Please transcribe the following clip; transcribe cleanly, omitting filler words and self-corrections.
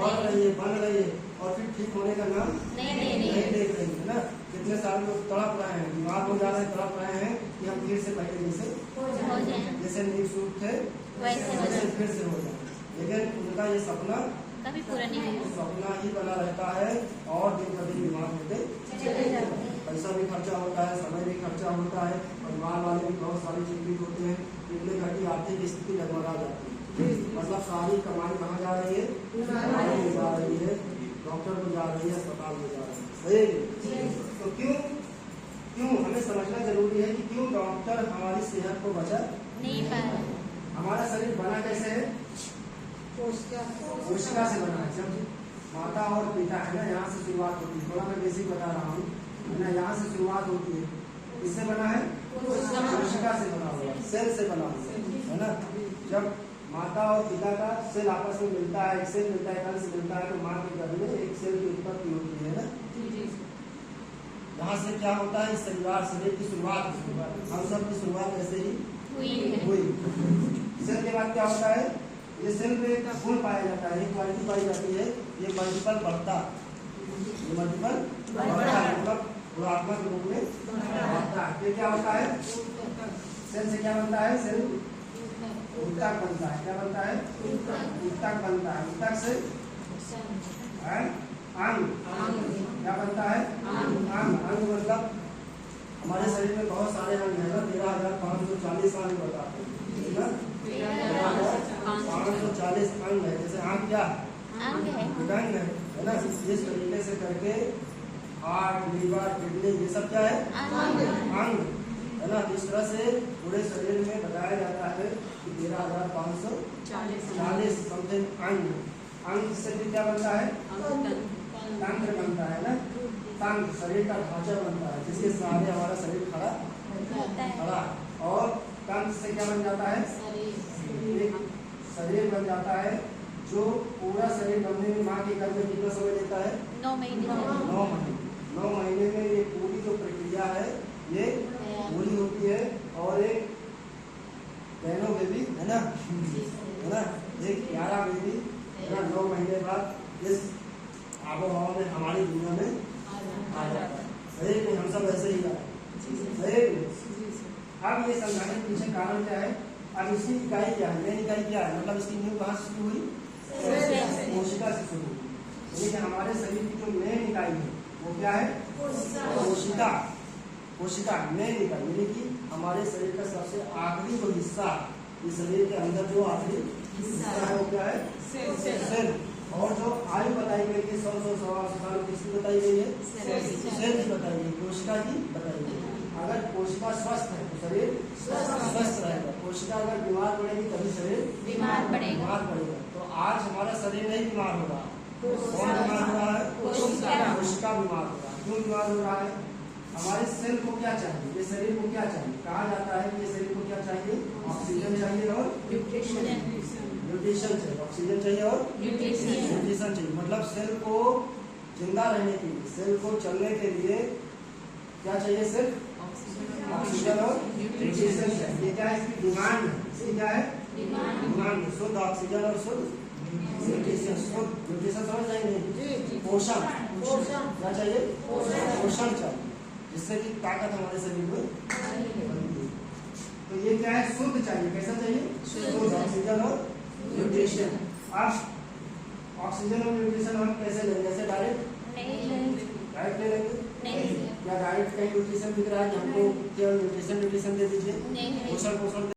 बन रही है और फिर ठीक होने का नाम नहीं देख रही है ना। कितने सारे लोग तड़प रहे हैं, बीमार हो जा रहे हैं, तड़प रहे हैं कि हम फिर से पहले जैसे निःशुल्क थे वैसे फिर से हो जाए, लेकिन उनका ये सपना कभी पूरा नहीं होगा, सपना ही बना रहता है और दिन प्रतिदिन बीमार होते पैसा भी खर्चा होता है, समय भी खर्चा होता है, परिवार वाले भी बहुत सारी चिंतित होते हैं, इतने घर की आर्थिक स्थिति डगमगा जाती है। मतलब सारी कमाई कहाँ जा रही है, जा रही है, डॉक्टर को जा रही है, अस्पताल में जा रही है। सही। तो क्यों हमें समझना जरूरी है कि क्यों डॉक्टर हमारी सेहत को बचा नहीं पा रहा। हमारा शरीर बना कैसे है, कोशिका से बना है। जब माता और पिता है ना, यहाँ से शुरुआत होती है, थोड़ा मैं बेसिक बता रहा हूँ है ना, यहाँ से शुरुआत होती है, इससे बना है कोशिका से बना हुआ, सेल से बना हुआ है ना। जब माता और पिता का सेल आपस में मिलता है, एक सेल मिलता है, एक अंश मिलता है, तो माँ के गर्भ में एक सेल की उत्पत्ति होती है ना। यहाँ से क्या होता है, शरीर की शुरुआत, हम सब की शुरुआत ऐसे ही हुई। सेल के बाद क्या होता है, ये सेल में एक गुण पाया जाता है, एक क्वालिटी पाई जाती है, ये मल्टीपल बढ़ता, ये मल्टीपल बढ़ता है, मतलब गुणात्मक रूप में बढ़ता है। फिर क्या होता है, सेल से क्या बनता है, सेल ऊतक बनता है। क्या बनता है, ऊतक बनता है। ऊतक से अंग, क्या बनता है, अंग मतलब हमारे शरीर में बहुत सारे अंग है ना, 13,540 अंग बताते हैं, 540 अंग है। जैसे आंख क्या अंग है ना, इस तरीके से करके हार्ट, लीवर, किडनी, ये सब क्या है, अंग है ना। इस तरह से पूरे शरीर में बताया जाता है कि 13,540 समथिंग अंग से भी क्या बनता है, तंत्र बनता है ना। तंत्र शरीर का ढांचा बनता है, जिसके सहारे हमारा शरीर खड़ा। और तंत्र से क्या बन जाता है, एक शरीर बन जाता है, जो पूरा शरीर बनने में माँ के गर्भ में कितना समय लेता है, 9 महीने। 9 महीने में ये पूरी जो प्रक्रिया है ये पूरी होती है। और एक बहनों बेबी है ना, एक 11 बेबी है ना, 9 महीने बाद इस आबो हवा में हमारी दुनिया में आ जाता है। सही नहीं, हम सब ऐसे ही आए। सही। अब ये समझाने के पीछे कारण क्या है, अब इसकी इकाई क्या है, मेन इकाई क्या है, मतलब इसकी नींव कहाँ से शुरू हुई, कोशिका से शुरू हुई। लेकिन हमारे शरीर की जो मेन इकाई है वो क्या है, कोशिका मेन इकाई, यानी कि हमारे शरीर का सबसे आखिरी जो हिस्सा, इस शरीर के अंदर जो आखिरी हिस्सा है वो क्या है, सेल। और जो आयु बताई गई है 100 साल, किसकी बताई गई है, सेल की बताई गई, कोशिका की बताई गई। अगर कोशिका स्वस्थ है तो शरीर स्वस्थ रहेगा, कोशिका अगर बीमार पड़ेगी तभी शरीर बीमार पड़ेगा। तो आज हमारा शरीर नहीं बीमार हो रहा, कौन बीमार हो रहा है, कोशिका बीमार हो रहा है। क्यों बीमार हो रहा है, हमारे सेल को क्या चाहिए, ये शरीर को क्या चाहिए, कहा जाता है कि ये शरीर को क्या चाहिए, ऑक्सीजन चाहिए और न्यूट्रिशन चाहिए। ऑक्सीजन चाहिए और न्यूट्रिशन चाहिए। मतलब सेल को जिंदा रहने के लिए, सेल को चलने के लिए क्या चाहिए, सिर्फ ऑक्सीजन और न्यूट्रिशन चाहिए। ये क्या है, इसकी डिमांड है, इसकी क्या है, डिमांड। शुद्ध ऑक्सीजन और शुद्ध न्यूट्रिशन। शुद्ध न्यूट्रिशन समझ जाएंगे, पोषण क्या चाहिए, पोषण चाहिए, जिससे कि ताकत हमारे शरीर में बनती है। तो ये क्या है, शुद्ध चाहिए, कैसा चाहिए, शुद्ध ऑक्सीजन और न्यूट्रिशन। अब ऑक्सीजन और न्यूट्रिशन हम कैसे लेंगे, जैसे डायरेक्ट ले लेंगे या डायरेक्ट कहीं न्यूट्रिशन दिख रहा है कि हमको केवल न्यूट्रिशन दे दीजिए, पोषण